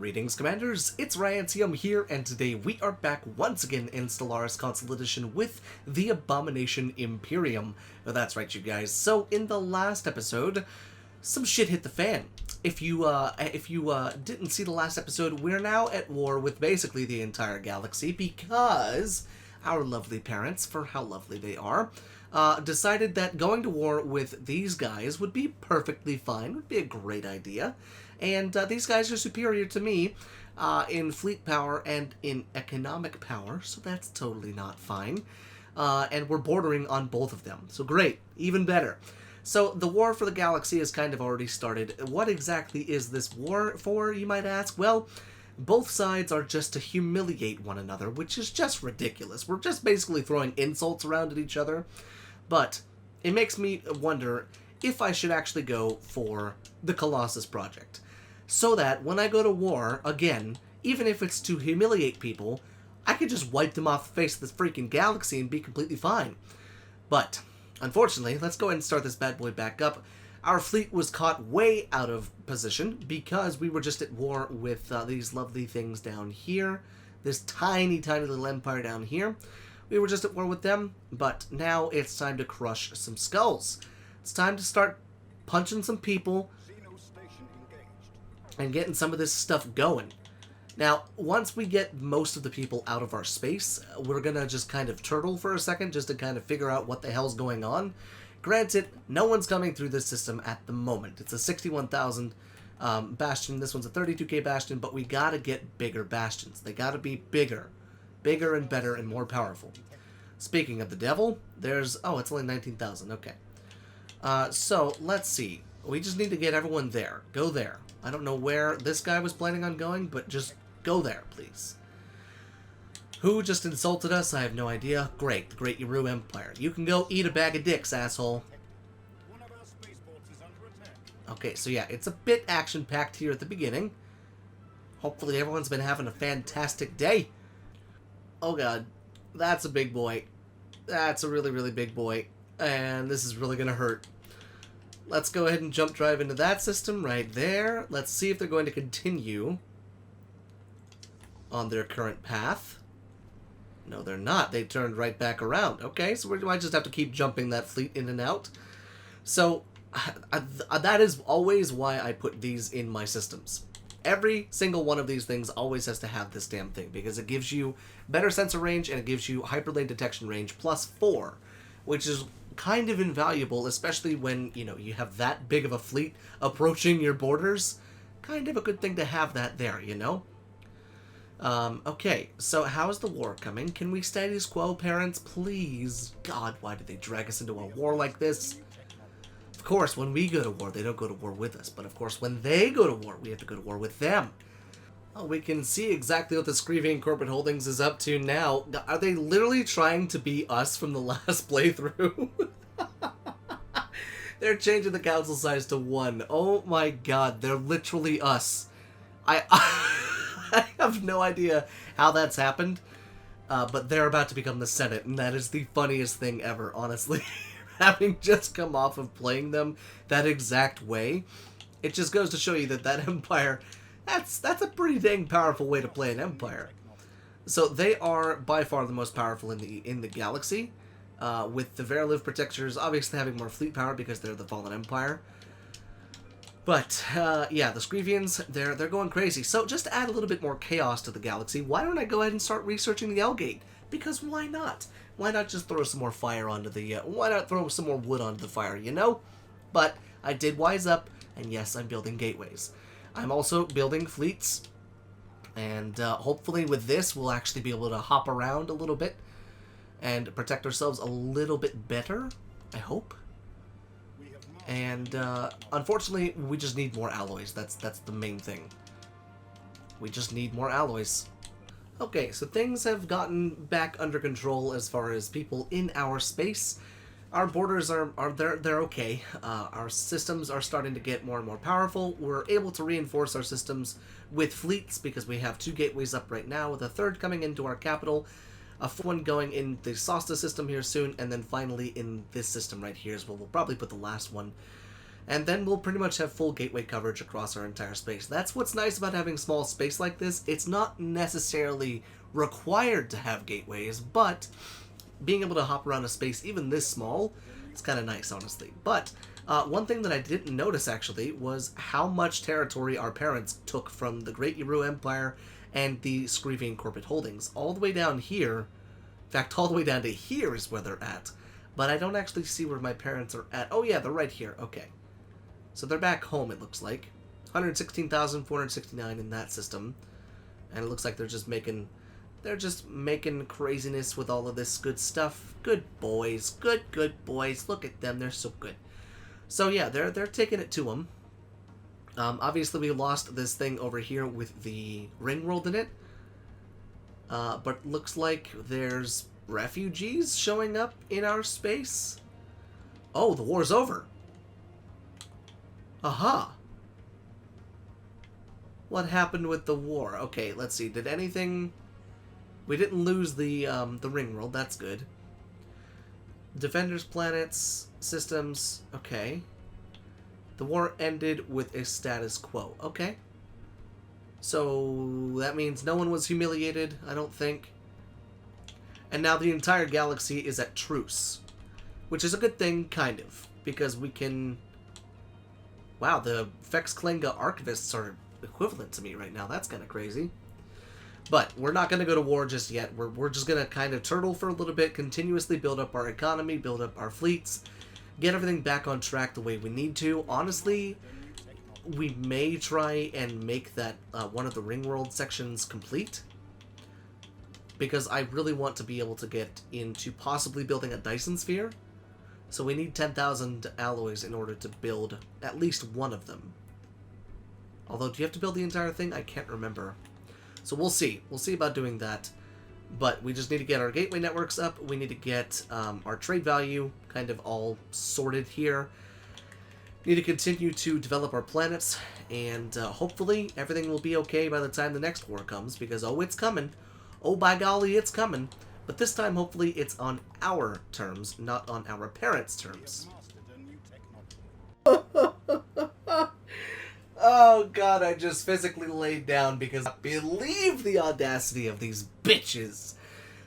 Greetings, Commanders, it's Ryantium here, and today we are back once again in Stellaris Console Edition with the Abomination Imperium. Oh, that's right, you guys. So, in the last episode, some shit hit the fan. If you didn't see the last episode, we're now at war with basically the entire galaxy because our lovely parents, for how lovely they are, decided that going to war with these guys would be perfectly fine, would be a great idea. And these guys are superior to me in fleet power and in economic power, so that's totally not fine. And we're bordering on both of them, so great, even better. So the war for the galaxy has kind of already started. What exactly is this war for, you might ask? Well, both sides are just to humiliate one another, which is just ridiculous. We're just basically throwing insults around at each other. But it makes me wonder if I should actually go for the Colossus project. So that when I go to war, again, even if it's to humiliate people, I could just wipe them off the face of this freaking galaxy and be completely fine. But, unfortunately, let's go ahead and start this bad boy back up. Our fleet was caught way out of position because we were just at war with these lovely things down here. This tiny, tiny little empire down here. We were just at war with them, but now it's time to crush some skulls. It's time to start punching some people and getting some of this stuff going. Now, once we get most of the people out of our space, we're gonna just kind of turtle for a second just to kind of figure out what the hell's going on. Granted, no one's coming through this system at the moment. It's a 61,000 bastion. This one's a 32k bastion, but we gotta get bigger bastions. They gotta be bigger. Bigger and better and more powerful. Speaking of the devil, there's... Oh, it's only 19,000. Okay. So, let's see. We just need to get everyone there. Go there. I don't know where this guy was planning on going, but just go there, please. Who just insulted us? I have no idea. Great. The Great Yaru Empire. You can go eat a bag of dicks, asshole. Okay, so yeah, it's a bit action-packed here at the beginning. Hopefully everyone's been having a fantastic day. Oh god, that's a big boy. That's a really, really big boy. And this is really gonna hurt. Let's go ahead and jump drive into that system right there. Let's see if they're going to continue on their current path. No, they're not. They turned right back around. Okay, so I just have to keep jumping that fleet in and out. So, that is always why I put these in my systems. Every single one of these things always has to have this damn thing, because it gives you better sensor range and it gives you hyperlane detection range +4, which is kind of invaluable, especially when, you know, you have that big of a fleet approaching your borders. Kind of a good thing to have that there, you know? Okay, so how's the war coming? Can we status quo, parents? Please. God, why did they drag us into a war like this? Of course, when we go to war, they don't go to war with us. But of course, when they go to war, we have to go to war with them. Oh, we can see exactly what the Screvian Corporate Holdings is up to now. Are they literally trying to be us from the last playthrough? They're changing the council size to 1. Oh my god, they're literally us. I have no idea how that's happened, but they're about to become the Senate, and that is the funniest thing ever, honestly. Having just come off of playing them that exact way, it just goes to show you that that empire, that's a pretty dang powerful way to play an empire. So they are by far the most powerful in the galaxy, with the Veriliv Protectors obviously having more fleet power because they're the Fallen Empire. But, yeah, the Screvians, they're going crazy. So, just to add a little bit more chaos to the galaxy, why don't I go ahead and start researching the L-Gate? Because why not? Why not just throw some more fire onto the, why not throw some more wood onto the fire, you know? But, I did wise up, and yes, I'm building gateways. I'm also building fleets, and hopefully with this, we'll actually be able to hop around a little bit, and protect ourselves a little bit better, I hope. And, unfortunately, we just need more alloys. That's the main thing. We just need more alloys. Okay, so things have gotten back under control as far as people in our space. Our borders they're okay. Our systems are starting to get more and more powerful. We're able to reinforce our systems with fleets because we have 2 gateways up right now, with a 3rd coming into our capital. A 4th one going in the Sosta system here soon, and then finally in this system right here as well. We'll probably put the last one And then we'll pretty much have full gateway coverage across our entire space. That's what's nice about having small space like this. It's not necessarily required to have gateways, but being able to hop around a space even this small is kind of nice, honestly. But one thing that I didn't notice, actually, was how much territory our parents took from the Great Yaru Empire and the Screvian Corporate Holdings. All the way down here, in fact, all the way down to here is where they're at. But I don't actually see where my parents are at. Oh yeah, they're right here. Okay. So they're back home, it looks like. 116,469 in that system. And it looks like they're just making craziness with all of this good stuff. Good boys. Good boys. Look at them. They're so good. So yeah, they're taking it to them. Obviously, we lost this thing over here with the ring world in it. But looks like there's refugees showing up in our space. Oh, the war's over. Aha. What happened with the war? Okay, let's see. Did anything... We didn't lose the ring world. That's good. Defenders, planets, systems. Okay. The war ended with a status quo. Okay. So that means no one was humiliated, I don't think. And now the entire galaxy is at truce. Which is a good thing, kind of. Because we can... Wow, the Vex Klenga archivists are equivalent to me right now. That's kind of crazy. But we're not going to go to war just yet. We're just going to kind of turtle for a little bit, continuously build up our economy, build up our fleets, get everything back on track the way we need to. Honestly, we may try and make that one of the ring world sections complete. Because I really want to be able to get into possibly building a Dyson Sphere. So we need 10,000 alloys in order to build at least one of them. Although, do you have to build the entire thing? I can't remember. So we'll see. We'll see about doing that. But we just need to get our gateway networks up. We need to get our trade value kind of all sorted here. Need to continue to develop our planets. And hopefully everything will be okay by the time the next war comes. Because, oh, it's coming. Oh, by golly, it's coming. But this time, hopefully, it's on our terms, not on our parents' terms. Oh, God, I just physically laid down because I believe the audacity of these bitches.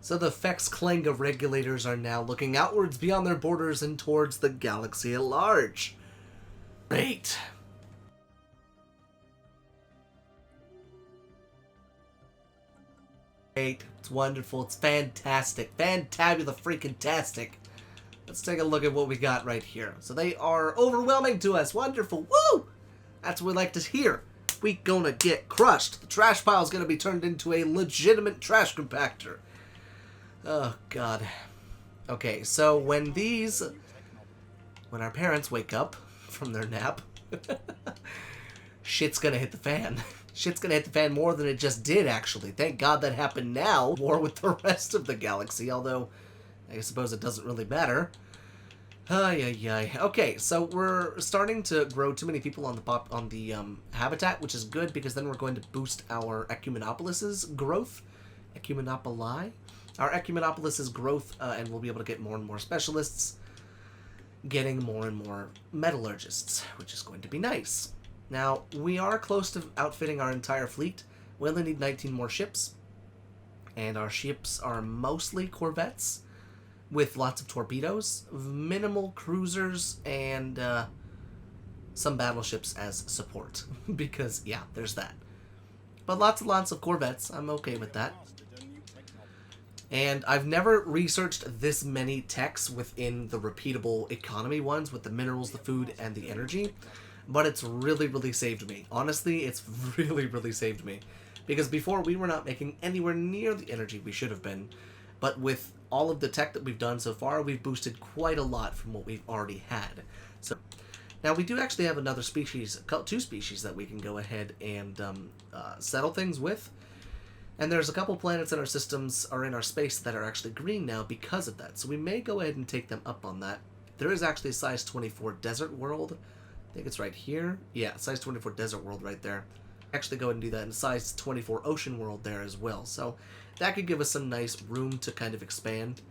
So the Vex Klenga regulators are now looking outwards beyond their borders and towards the galaxy at large. Great. It's wonderful. It's fantastic. Fantabula-freaking-tastic. Let's take a look at what we got right here. So they are overwhelming to us. Wonderful. Woo! That's what we like to hear. We gonna get crushed. The trash pile is gonna be turned into a legitimate trash compactor. Oh, God. Okay, so when our parents wake up from their nap, shit's gonna hit the fan. Shit's gonna hit the fan more than it just did, actually. Thank God that happened now. War with the rest of the galaxy, although I suppose it doesn't really matter. Ay. Okay, so we're starting to grow too many people on the habitat, which is good because then we're going to boost our Ecumenopolis's growth. Ecumenopoli? Our Ecumenopolis's growth, and we'll be able to get more and more specialists, getting more and more metallurgists, which is going to be nice. Now, we are close to outfitting our entire fleet. We only need 19 more ships. And our ships are mostly corvettes with lots of torpedoes, minimal cruisers, and some battleships as support. Because, yeah, there's that. But lots and lots of corvettes. I'm okay with that. And I've never researched this many techs within the repeatable economy ones with the minerals, the food, and the energy. But it's really, really saved me. Honestly, it's really, really saved me. Because before, we were not making anywhere near the energy we should have been. But with all of the tech that we've done so far, we've boosted quite a lot from what we've already had. So now, we do actually have another species, two species that we can go ahead and settle things with. And there's a couple planets in our systems, or in our space, that are actually green now because of that. So we may go ahead and take them up on that. There is actually a size 24 desert world. I think it's right here. Yeah, size 24 desert world right there. Actually go ahead and do that, and size 24 ocean world there as well. So that could give us some nice room to kind of expand.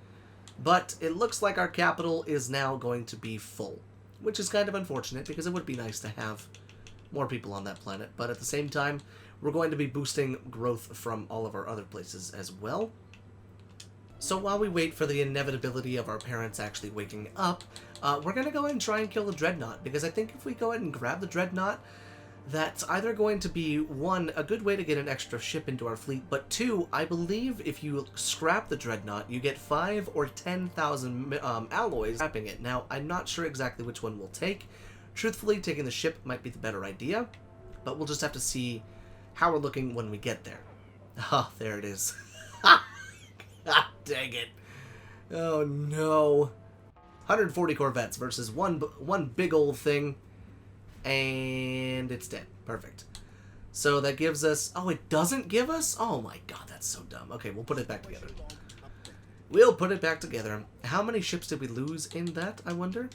But it looks like our capital is now going to be full. which is kind of unfortunate because it would be nice to have more people on that planet. But at the same time, we're going to be boosting growth from all of our other places as well. So while we wait for the inevitability of our parents actually waking up, we're going to go ahead and try and kill the Dreadnought, because I think if we go ahead and grab the Dreadnought, that's either going to be, one, a good way to get an extra ship into our fleet, but two, I believe if you scrap the Dreadnought, you get 5 or 10,000 alloys scrapping it. Now, I'm not sure exactly which one we'll take. Truthfully, taking the ship might be the better idea, but we'll just have to see how we're looking when we get there. Ah, there it is. God dang it. Oh no. 140 Corvettes versus one big old thing, and it's dead. Perfect. So that gives us... Oh, it doesn't give us? Oh my god, that's so dumb. Okay, we'll put it back together. We'll put it back together. How many ships did we lose in that, I wonder?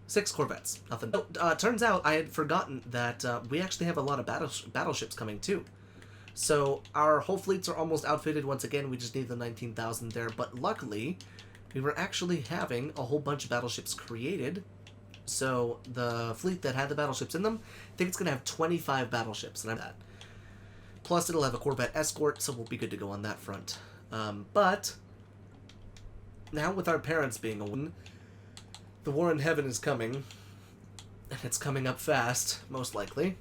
6 Corvettes. Nothing. Oh, turns out I had forgotten that we actually have a lot of battleships coming too. So our whole fleets are almost outfitted once again. We just need the 19,000 there. But luckily, we were actually having a whole bunch of battleships created. So the fleet that had the battleships in them, I think it's going to have 25 battleships. And I'm that. Plus, it'll have a Corvette escort, so we'll be good to go on that front. But now with our parents being a the war in heaven is coming. And it's coming up fast, most likely.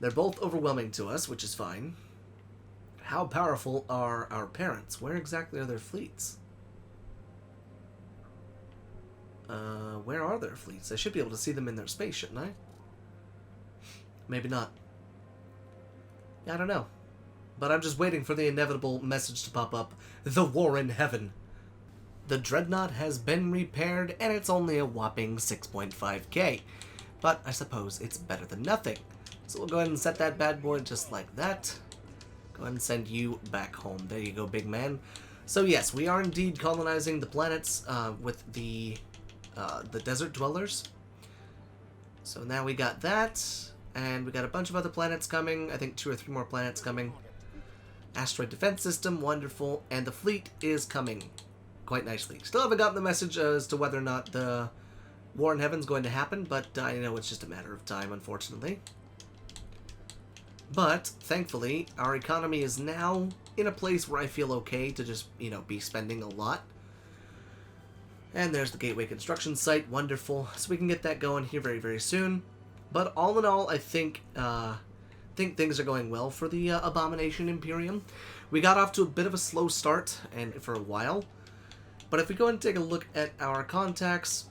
They're both overwhelming to us, which is fine. How powerful are our parents? Where exactly are their fleets? Where are their fleets? I should be able to see them in their space, shouldn't I? Maybe not. I don't know. But I'm just waiting for the inevitable message to pop up. The war in heaven. The Dreadnought has been repaired, and it's only a whopping 6.5k. But I suppose it's better than nothing. So we'll go ahead and set that bad boy just like that. Go ahead and send you back home. There you go, big man. So yes, we are indeed colonizing the planets with the desert dwellers. So now we got that, and we got a bunch of other planets coming. I think 2 or 3 more planets coming. Asteroid defense system, wonderful, and the fleet is coming quite nicely. Still haven't gotten the message as to whether or not the war in heaven is going to happen, but I know it's just a matter of time, unfortunately. But, thankfully, our economy is now in a place where I feel okay to just, you know, be spending a lot. And there's the Gateway construction site, wonderful. So we can get that going here very, very soon. But all in all, I think things are going well for the Abomination Imperium. We got off to a bit of a slow start, and for a while. But if we go and take a look at our contacts,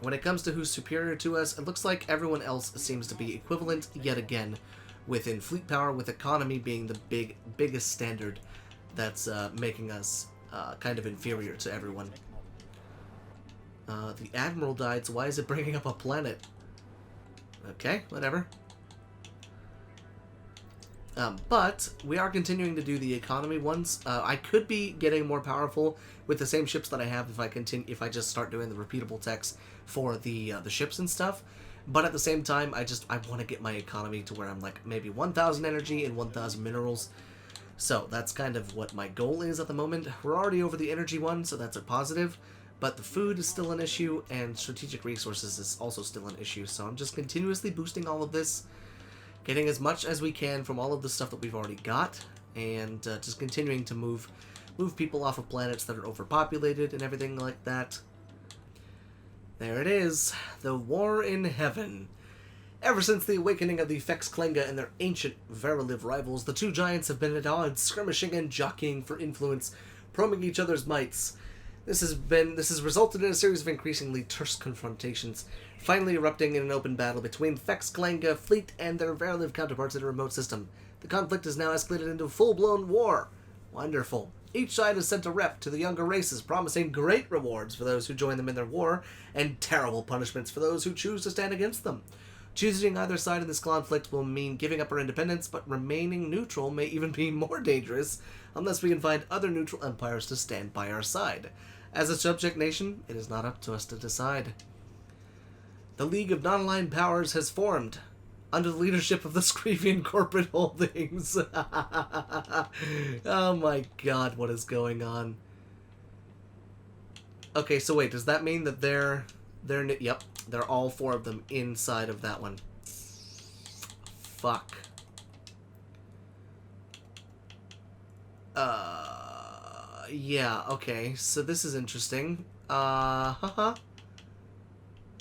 when it comes to who's superior to us, it looks like everyone else seems to be equivalent yet again. Within fleet power, with economy being the biggest standard that's making us kind of inferior to everyone. The Admiral died, so why is it bringing up a planet? Okay, whatever. But we are continuing to do the economy ones. I could be getting more powerful with the same ships that I have if I just start doing the repeatable techs for the ships and stuff. But at the same time, I want to get my economy to where I'm like maybe 1,000 energy and 1,000 minerals. So that's kind of what my goal is at the moment. We're already over the energy one, so that's a positive. But the food is still an issue, and strategic resources is also still an issue. So I'm just continuously boosting all of this, getting as much as we can from all of the stuff that we've already got, and just continuing to move people off of planets that are overpopulated and everything like that. There it is, the war in heaven. Ever since the awakening of the Fexclenga and their ancient Veriliv rivals, the two giants have been at odds, skirmishing and jockeying for influence, probing each other's mights. This has resulted in a series of increasingly terse confrontations, finally erupting in an open battle between Fexclenga fleet and their Veriliv counterparts in a remote system. The conflict has now escalated into full-blown war. Wonderful. Each side has sent a rep to the younger races, promising great rewards for those who join them in their war, and terrible punishments for those who choose to stand against them. Choosing either side in this conflict will mean giving up our independence, but remaining neutral may even be more dangerous, unless we can find other neutral empires to stand by our side. As a subject nation, it is not up to us to decide. The League of Non-Aligned Powers has formed, under the leadership of the Screvian Corporate Holdings. Oh my god, what is going on? Okay, so wait, does that mean that yep, they're all 4 of them inside of that one. Fuck. Yeah, okay, so this is interesting.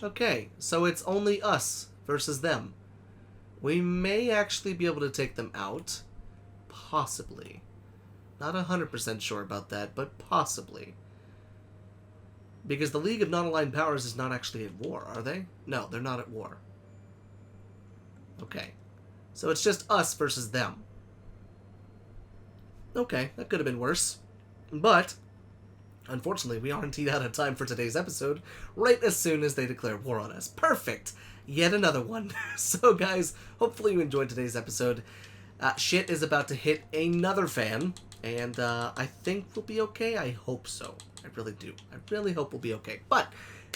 Okay, so it's only us versus them. We may actually be able to take them out. Possibly. Not 100% sure about that, but possibly. Because the League of Non-Aligned Powers is not actually at war, are they? No, they're not at war. Okay. So it's just us versus them. Okay, that could have been worse. But, unfortunately, we are indeed out of time for today's episode, right as soon as they declare war on us. Perfect! Yet another one. So, guys, hopefully you enjoyed today's episode. Shit is about to hit another fan, and I think we'll be okay. I hope so. I really do. I really hope we'll be okay. But,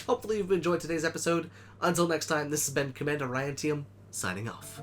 hopefully you've enjoyed today's episode. Until next time, this has been Commander Ryantium, signing off.